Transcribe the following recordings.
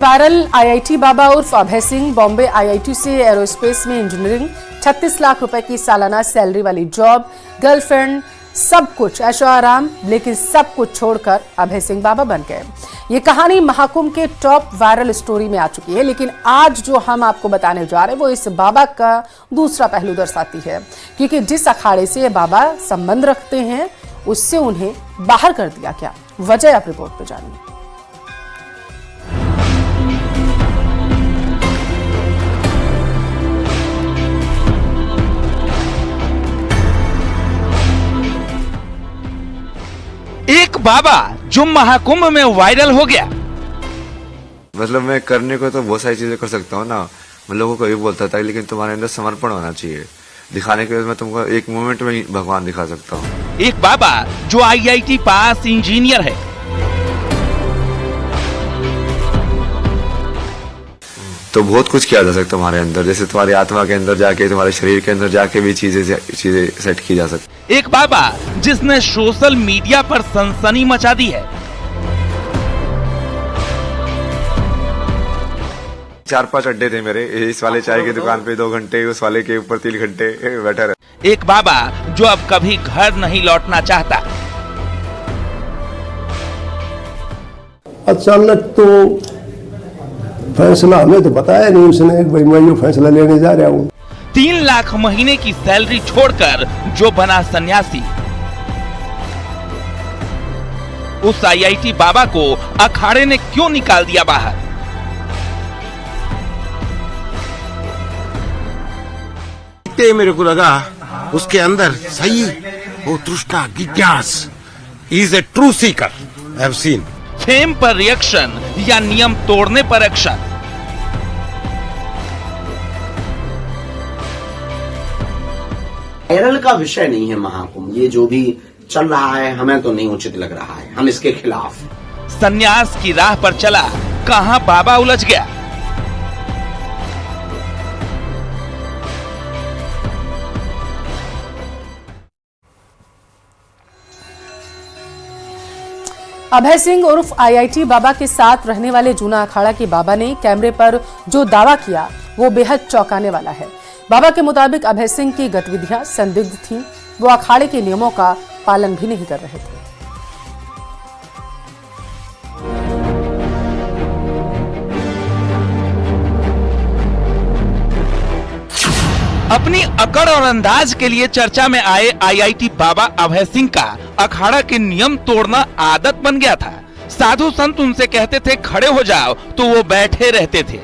Viral IIT बाबा उर्फ Abhay Singh Bombay IIT से aerospace में इंजीनियरिंग 36 लाख रुपए की सालाना सैलरी वाली जॉब, गर्लफ्रेंड, सब कुछ ऐशो आराम, लेकिन सब कुछ छोड़कर अभय सिंह बाबा बन गए। ये कहानी महाकुंभ के टॉप वायरल स्टोरी में आ चुकी है, लेकिन आज जो हम आपको बताने जा रहे हैं वो इस बाबा का दूसरा पहलू दर्शाती है, क्योंकि जिस अखाड़े से ये बाबा संबंध रखते हैं उससे उन्हें बाहर कर दिया गया। वजह आप रिपोर्ट में जानिए। एक बाबा जो महाकुंभ में वायरल हो गया। मतलब मैं करने को तो बहुत सारी चीजें कर सकता हूँ ना, मैं लोगों को ये बोलता था लेकिन तुम्हारे अंदर समर्पण होना चाहिए। दिखाने के बाद मैं तुमको एक मोमेंट में ही भगवान दिखा सकता हूँ। एक बाबा जो आईआईटी पास इंजीनियर है, तो बहुत कुछ किया जा सकता है तुम्हारे अंदर, जैसे तुम्हारी आत्मा के अंदर जाके, तुम्हारे शरीर के अंदर जाके भी चीजें सेट की जा सकती। एक बाबा जिसने सोशल मीडिया पर सनसनी मचा दी है। 4-5 अड्डे थे मेरे, इस वाले चाय की दुकान पे 2 घंटे, उस वाले के ऊपर 3 घंटे बैठा रहा। एक बाबा जो अब कभी घर नहीं लौटना चाहता। अचानक तो फैसला हमें तो बताया नहीं उसने, भाई मैं ये फैसला लेने जा रहा हूँ। 3 लाख महीने की सैलरी छोड़कर जो बना सन्यासी, उस आईआईटी बाबा को अखाड़े ने क्यों निकाल दिया बाहर? मेरे को लगा उसके अंदर सही वो तृष्णा जिज्ञास is a true seeker. I have seen fame पर रिएक्शन या नियम तोड़ने पर एक्शन। वायरल का विषय नहीं है महाकुंभ, ये जो भी चल रहा है हमें तो नहीं उचित लग रहा है, हम इसके खिलाफ। सन्यास की राह पर चला, कहां बाबा उलझ गया। अभय सिंह उर्फ आईआईटी बाबा के साथ रहने वाले जूना अखाड़ा के बाबा ने कैमरे पर जो दावा किया वो बेहद चौंकाने वाला है। बाबा के मुताबिक अभय सिंह की गतिविधियां संदिग्ध थीं, वो अखाड़े के नियमों का पालन भी नहीं कर रहे थे। अपनी अकड़ और अंदाज के लिए चर्चा में आए आईआईटी बाबा अभय सिंह का अखाड़ा के नियम तोड़ना आदत बन गया था। साधु संत उनसे कहते थे खड़े हो जाओ तो वो बैठे रहते थे।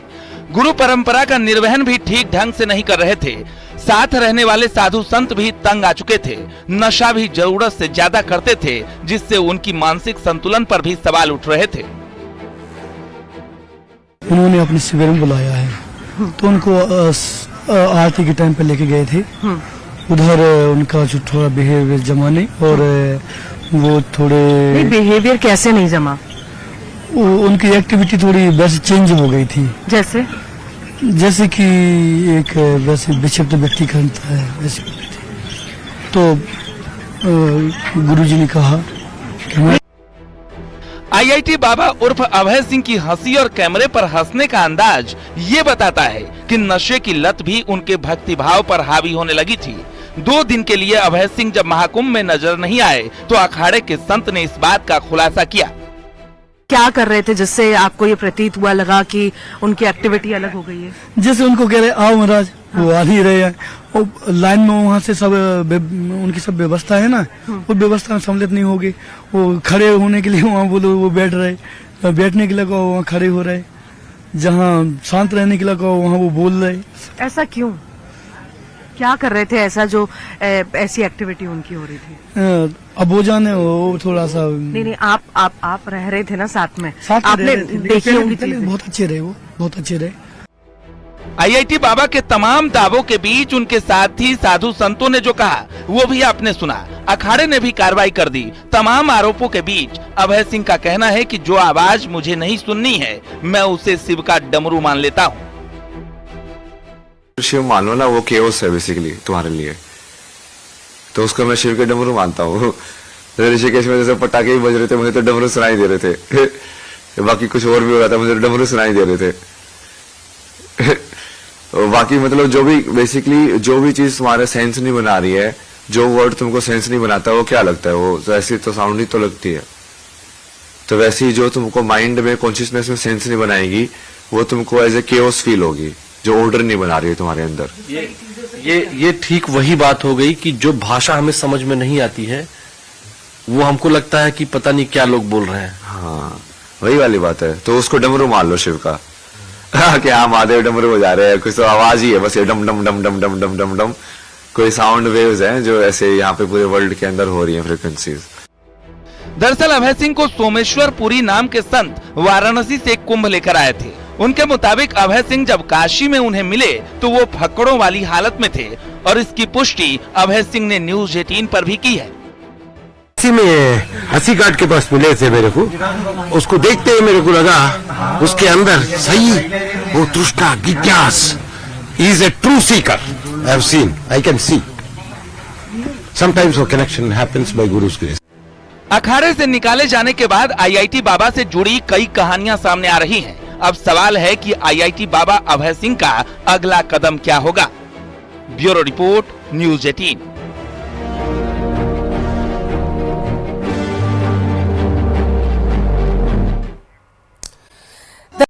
गुरु परंपरा का निर्वहन भी ठीक ढंग से नहीं कर रहे थे। साथ रहने वाले साधु संत भी तंग आ चुके थे। नशा भी जरूरत से ज्यादा करते थे, जिससे उनकी मानसिक संतुलन पर भी सवाल उठ रहे थे। उन्होंने अपने शिविर में बुलाया है, तो उनको आरती के टाइम पे लेके गए थे। उधर उनका जो थोड़ा बिहेवियर जमा नहीं, और वो थोड़े बिहेवियर कैसे नहीं जमा, उनकी एक्टिविटी थोड़ी वैसे चेंज हो गई थी। जैसे कि एक वैसे विक्षिप्त व्यक्ति करता है वैसे। तो गुरुजी ने कहा कि आईआईटी बाबा उर्फ अभय सिंह की हंसी और कैमरे पर हंसने का अंदाज ये बताता है कि नशे की लत भी उनके भक्ति भाव पर हावी होने लगी थी। 2 दिन के लिए अभय सिंह जब महाकुंभ में नजर नहीं आए तो अखाड़े के संत ने इस बात का खुलासा किया। क्या कर रहे थे जिससे आपको ये प्रतीत हुआ लगा कि उनकी एक्टिविटी अलग हो गई है? जैसे उनको कह रहे आओ महाराज, वो आ नहीं रहे हैं, और लाइन में वहाँ से सब उनकी सब व्यवस्था है ना, वो व्यवस्था में सम्मिलित नहीं होगी। वो खड़े होने के लिए वहाँ बोलो वो बैठ रहे, बैठने के लिए कहो वहाँ खड़े हो रहे, जहाँ शांत रहने के लिए कहो वहाँ वो बोल रहे। ऐसा क्यों? क्या कर रहे थे ऐसा जो ऐसी एक्टिविटी उनकी हो रही थी? अब वो जाने, वो थोड़ा सा नहीं, आप रह रहे थे ना साथ में, आपने देखी होंगी चीजें। बहुत अच्छे रहे, वो बहुत अच्छे रहे। आईआईटी बाबा के तमाम दावों के बीच उनके साथी साधु संतों ने जो कहा वो भी आपने सुना। अखाड़े ने भी कार्रवाई कर दी। तमाम आरोपों के बीच अभय सिंह का कहना है कि जो आवाज मुझे नहीं सुननी है मैं उसे शिव का डमरू मान लेता हूँ। शिव मान लो ना, वो केओस है बेसिकली तुम्हारे लिए, तो उसको मैं शिव के डमरू मानता हूँ। ऋषिकेश में जैसे पटाखे ही बज रहे थे, मुझे तो डमरू सुनाई दे रहे थे। बाकी कुछ और भी हो रहा था, मुझे डमरू सुनाई दे रहे थे। और बाकी मतलब जो भी बेसिकली जो भी चीज तुम्हारे सेंस नहीं बना रही है, जो वर्ड तुमको सेंस नहीं बनाता, वो क्या लगता है, वो ऐसी तो साउंड ही तो लगती है। तो वैसे ही जो तुमको माइंड में कॉन्शियसनेस में सेंस नहीं बनाएगी, वो तुमको एज ए केओस फील होगी, जो ऑर्डर नहीं बना रही है तुम्हारे अंदर। ये ठीक वही बात हो गई कि जो भाषा हमें समझ में नहीं आती है, वो हमको लगता है कि पता नहीं क्या लोग बोल रहे हैं। हाँ, वही वाली बात है। तो उसको डमरू मान लो शिव का। कि हाँ महादेव डमरू बजा रहे हैं, कुछ तो आवाज ही है बस, ये डम डम डम डम डम डम डम डम, कोई साउंड वेव्स हैं जो ऐसे यहाँ पे पूरे वर्ल्ड के अंदर हो रही हैं, फ्रिक्वेंसीज। दरअसल अभय सिंह को सोमेश्वर पुरी नाम के संत वाराणसी से कुंभ लेकर आए थे। उनके मुताबिक अभय सिंह जब काशी में उन्हें मिले तो वो फकड़ों वाली हालत में थे, और इसकी पुष्टि अभय सिंह ने न्यूज 18 पर भी की है। इसी में हंसी घाट के पास मिले थे मेरे को, उसको देखते ही मेरे को लगा उसके अंदर सही वो तृष्णा जिज्ञास, is a true seeker. I have seen, I can see sometimes वो connection happens by guru's grace. अखाड़े से निकाले जाने के बाद आईआईटी बाबा से जुड़ी कई कहानियां सामने आ रही हैं। अब सवाल है कि आईआईटी बाबा अभय सिंह का अगला कदम क्या होगा। Bureau report, news 18।